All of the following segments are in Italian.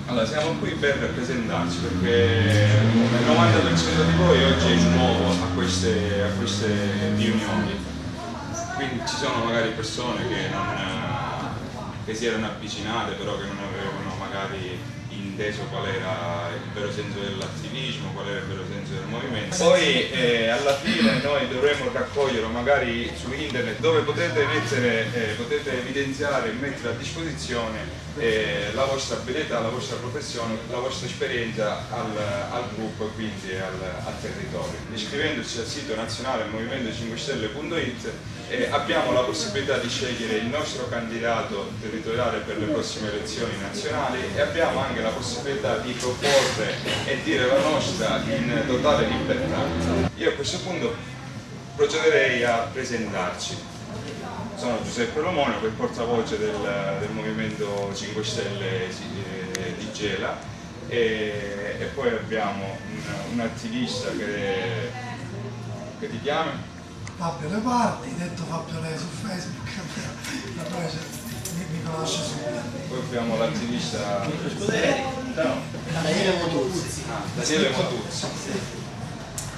Allora, siamo qui per rappresentarci perché il 90% di voi oggi è nuovo a queste riunioni, quindi ci sono magari persone che si erano avvicinate però che non avevano magari inteso qual era il vero senso dell'attivismo, qual era il vero senso del movimento. Poi alla fine noi dovremo raccogliere magari su internet dove potete evidenziare e mettere a disposizione la vostra abilità, la vostra professione, la vostra esperienza al gruppo e quindi al territorio. Iscrivendoci al sito nazionale movimento5stelle.it abbiamo la possibilità di scegliere il nostro candidato territoriale per le prossime elezioni nazionali e abbiamo anche la possibilità di proporre e dire la nostra in totale libertà. Io a questo punto procederei a presentarci. Sono Giuseppe Lomonaco, il portavoce del Movimento 5 Stelle di Gela e poi abbiamo un attivista che ti chiama? Fabio Leopardi, detto Fabio Lei su Facebook, mi conosce subito. Poi abbiamo l'attivista Daniele Motuzzi. Daniele Motuzzi.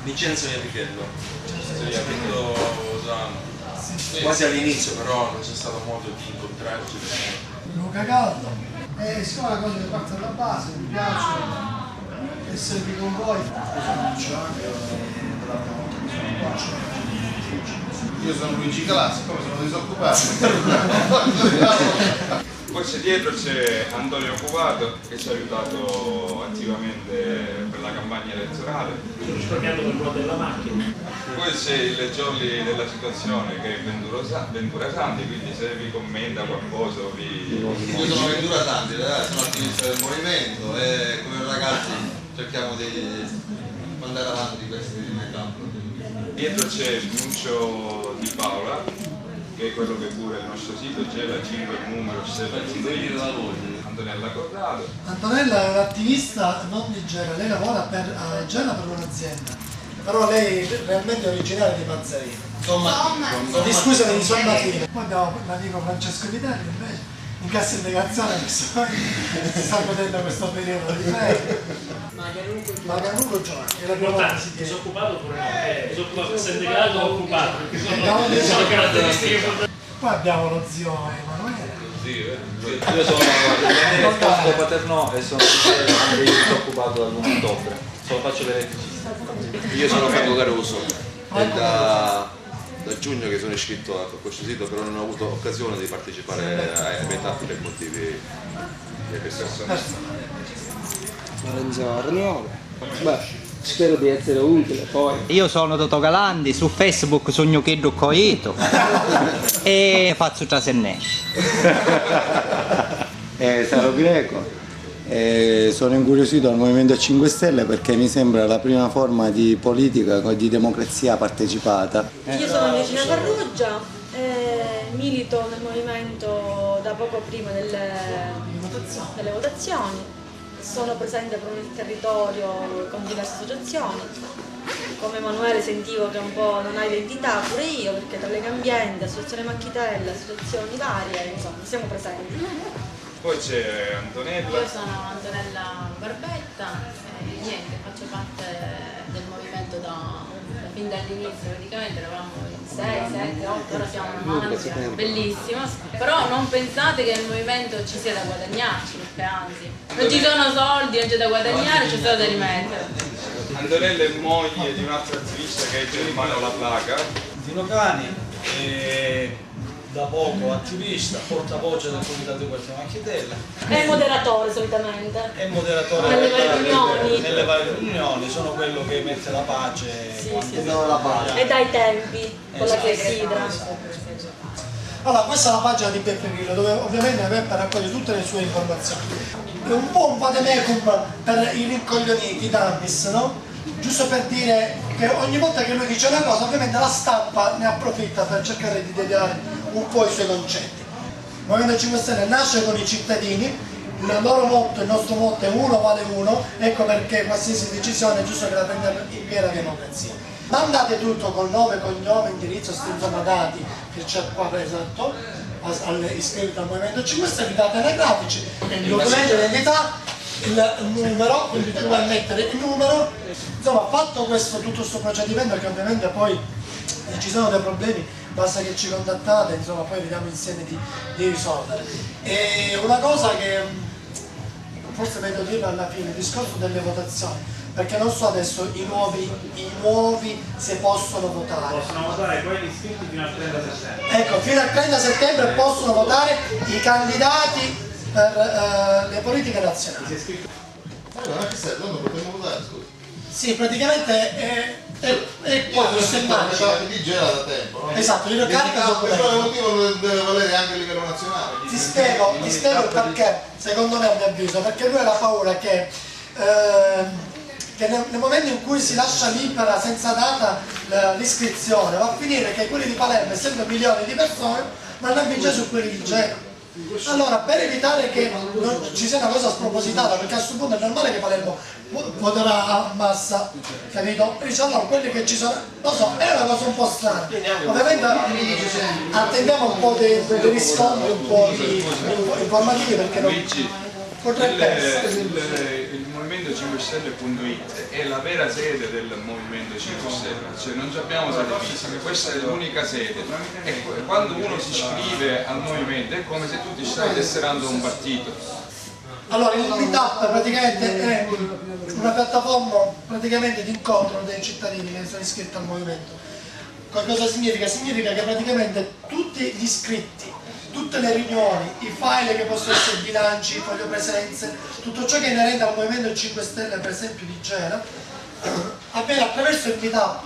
Vincenzo Iapichello. Quasi Quasi all'inizio però non c'è stato modo di incontrarci. Luca Caldo. Siccome la cosa che parte dalla base, mi piace essere qui con voi. Io sono Luigi Calazzi, come sono disoccupato. Poi dietro c'è Antonio Cuvato che ci ha aiutato attivamente per la campagna elettorale. Sto risparmiando per ruota della macchina. Poi c'è il jolly della situazione che è Ventura Santi, quindi se vi commenta qualcosa Io sono Ventura Santi, sono attivista del movimento e come ragazzi cerchiamo di mandare avanti questi campi. Dietro c'è Lucio Di Paola, che è quello che cura il nostro sito, Gela 5 il numero Antonella Corrado. Antonella è un'attivista non di Gela, lei lavora a Gela per un'azienda, però lei realmente è originaria di Mazzarini. Scusami, di Sommatino. Poi abbiamo l'amico Francesco Vitelli invece, in cassa integrazione che si sta godendo questo periodo di ferie. Maganugo Giovanni, è la prima volta che si chiede. Disoccupato oppure no? Disoccupato, se integrato o occupato? Sono caratteristiche fondamentali. Poi abbiamo lo zio Emanuele. Io sono il sposo paterno e sono disoccupato dall'1 ottobre, solo faccio l'elettricista. Io sono Franco Caruso, è da giugno che sono iscritto a questo sito, però non ho avuto occasione di partecipare ai meetup per motivi di persone. Lorenzo Arniolo. Beh, spero di essere utile poi. Io sono Toto Galandi, su Facebook sogno che Coito e faccio Trasennesci. Sarò Greco. Sono incuriosito al Movimento 5 Stelle perché mi sembra la prima forma di politica, di democrazia partecipata. Io sono Virginia Farrugia, milito nel movimento da poco prima delle votazioni. Sono presente proprio nel territorio con diverse associazioni. Come Emanuele sentivo che un po' non ha identità, pure io, perché tra Legambiente, Associazione Macchitella, associazioni varie, insomma, siamo presenti. Poi c'è Antonella. Io sono Antonella Barbetta e niente, faccio parte del movimento fin dall'inizio, praticamente eravamo in 6, 7, 8, ora siamo una mancia, bellissima. Però non pensate che nel movimento ci sia da guadagnarci, perché anzi, non ci sono soldi, non c'è da guadagnare, c'è solo da rimettere. Antonella è moglie di un altro attivista che è Germano La Placa. Dino Cani, da poco attivista, portavoce del comitato di Quartiere Macchitella. È moderatore solitamente. È moderatore nelle varie riunioni. Nelle varie riunioni, sono quello che mette la pace. La pace. E dai tempi, con la clessidra. Allora, questa è la pagina di Beppe Grillo, dove ovviamente Beppe raccoglie tutte le sue informazioni. È un po' un vademecum per i rincoglioniti d'Ambis, no? Giusto per dire che ogni volta che lui dice una cosa, ovviamente la stampa ne approfitta per cercare di deviare un po' i suoi concetti. Il Movimento 5 Stelle nasce con i cittadini, il loro motto, il nostro motto è uno vale uno, ecco perché qualsiasi decisione è giusto che la prendiamo in piena democrazia. Mandate tutto col nome, cognome, indirizzo, insomma dati che c'è qua esatto, iscritti al Movimento 5 Stelle, dati anagrafici, il documento di identità il numero, quindi tu vai a mettere il numero. Insomma, fatto tutto questo procedimento, che ovviamente poi se ci sono dei problemi basta che ci contattate, insomma poi vediamo insieme di risolvere. E una cosa che forse vedo dire alla fine, il discorso delle votazioni, perché non so adesso i nuovi se possono votare. Possono votare quelli iscritti fino al 30 settembre. Ecco, fino al 30 settembre possono votare i candidati per le politiche nazionali. Allora, che serve? Non potremmo votare, scusa. Sì, praticamente è poi lì già da tempo, no? esatto, io carico per quale motivo deve valere anche a livello nazionale? Ti spiego il perché, secondo me, a mio avviso, perché lui ha la paura che nel momento in cui si lascia libera senza data l'iscrizione va a finire che quelli di Palermo, essendo milioni di persone, vanno a vincere su quelli di Genova. Allora, per evitare che non ci sia una cosa spropositata, perché a questo punto è normale che Palermo voterà a massa, capito? E dice allora quelli che ci sono, lo so, è una cosa un po' strana. Ovviamente attendiamo un po' dei riscontri, un po' di informativi, perché non potrebbe essere. Il Movimento 5 Stelle.it è la vera sede del Movimento 5 Stelle, cioè non abbiamo sede fisiche, questa è l'unica sede. E quando uno si iscrive al movimento è come se tu ti stai tesserando un partito. Allora, il Meetup praticamente è una piattaforma praticamente di incontro dei cittadini che sono iscritti al movimento. Cosa significa? Significa che praticamente tutti gli iscritti, tutte le riunioni, i file che possono essere bilanci, i foglio presenze, tutto ciò che è inerente al Movimento 5 Stelle, per esempio di Gela, avviene attraverso il Meetup.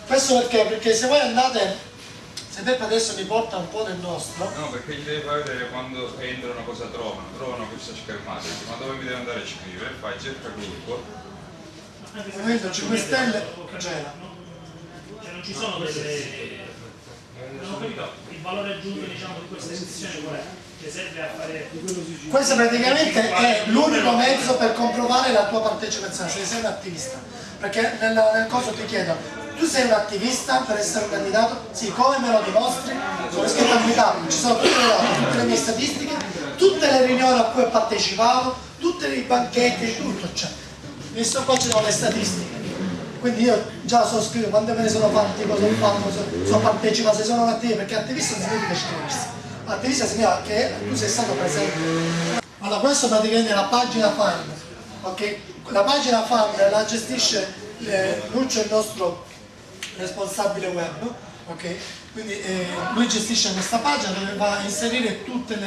Questo perché? Perché se voi andate, se Peppe adesso mi porta un po' del nostro. No, perché gli devi far vedere quando entrano cosa trovano questa schermata, ma dove mi devo andare a scrivere? Fai cerca gruppo. Movimento 5 Stelle, Gela. Cioè non ci sono delle... Non ho capito, il valore aggiunto diciamo di questa istituzione qual è? Che serve a fare... Questo praticamente è l'unico mezzo per comprovare la tua partecipazione, se sei un attivista. Perché nel coso ti chiedono, tu sei un attivista per essere un candidato? Sì, come me lo dimostri? Sono iscritto a Meetup, ci sono tutte le date, tutte le mie statistiche, tutte le riunioni a cui ho partecipato, tutti i banchetti, tutto c'è. Visto qua ci sono le statistiche. Quindi io già so scritto quante me ne sono fatti, cosa ho fatto, sono partecipato, se sono un attivista, perché attivista non significa iscriversi. Attivista significa che tu sei stato presente. Allora, questa praticamente è la pagina fan, ok? La pagina fan la gestisce Lucio, il nostro responsabile web, ok? Quindi lui gestisce questa pagina dove va a inserire tutte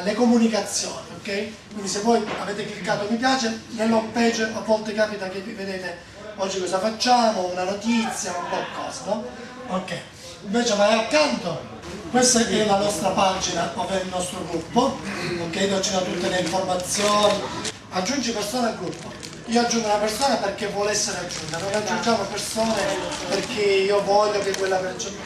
le comunicazioni, ok? Quindi se voi avete cliccato mi piace, nell'home page a volte capita che vi vedete oggi cosa facciamo, una notizia, un qualcosa, no? Ok. Invece vai accanto, questa è la nostra pagina, ovvero il nostro gruppo, ok? Dove ci sono tutte le informazioni. Aggiungi persone al gruppo. Io aggiungo una persona perché vuole essere aggiunta, non aggiungiamo persone perché io voglio che quella persona...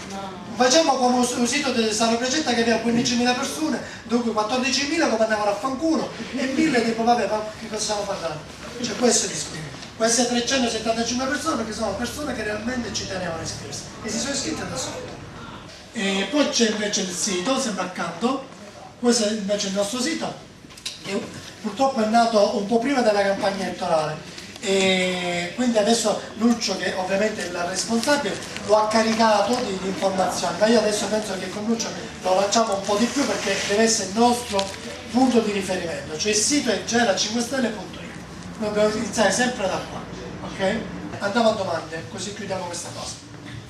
Facciamo come un sito di Sano Precetta che aveva 15.000 persone, dunque 14.000 come andavano a fanculo e 1.000 tipo vabbè, ma che cosa stiamo parlando? Cioè questo è il discorso. Queste 375 persone perché sono persone che realmente ci tenevano a iscriversi e si sono iscritte da solo. E poi c'è invece il sito, sempre accanto, questo è invece il nostro sito, che purtroppo è nato un po' prima della campagna elettorale e quindi adesso Lucio, che ovviamente è il responsabile, lo ha caricato di informazioni, ma io adesso penso che con Lucio lo lanciamo un po' di più perché deve essere il nostro punto di riferimento, cioè il sito è gela5stelle.it. Noi dobbiamo iniziare sempre da qua, ok? Andiamo a domande, così chiudiamo questa cosa.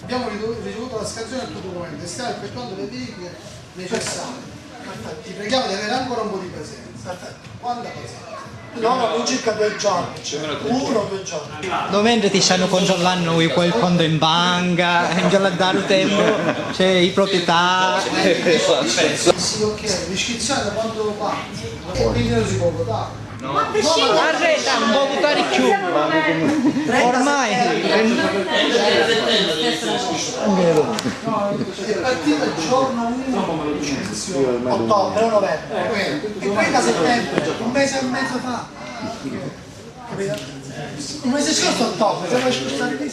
Abbiamo ricevuto la scansione del tuo documento e stiamo effettuando le verifiche necessarie. Perfetto. Ti preghiamo di avere ancora un po' di presenza. Perfetto. Quanta presenza? No, in circa 2 giorni, cioè 1 o 2 giorni. Dove ti stanno controllando quel conto in banca, in già dare tempo, c'è i proprietà. Sì, ok, l'iscrizione da quando parte? E quindi non si può votare. Arreta, non può votare più. Ormai. È partita il giorno 1 l'iscrizione. Ottobre o novembre. E 30 settembre, un mese e mezzo fa. Capito? Un mese scorso ottobre, siamo spostati qui.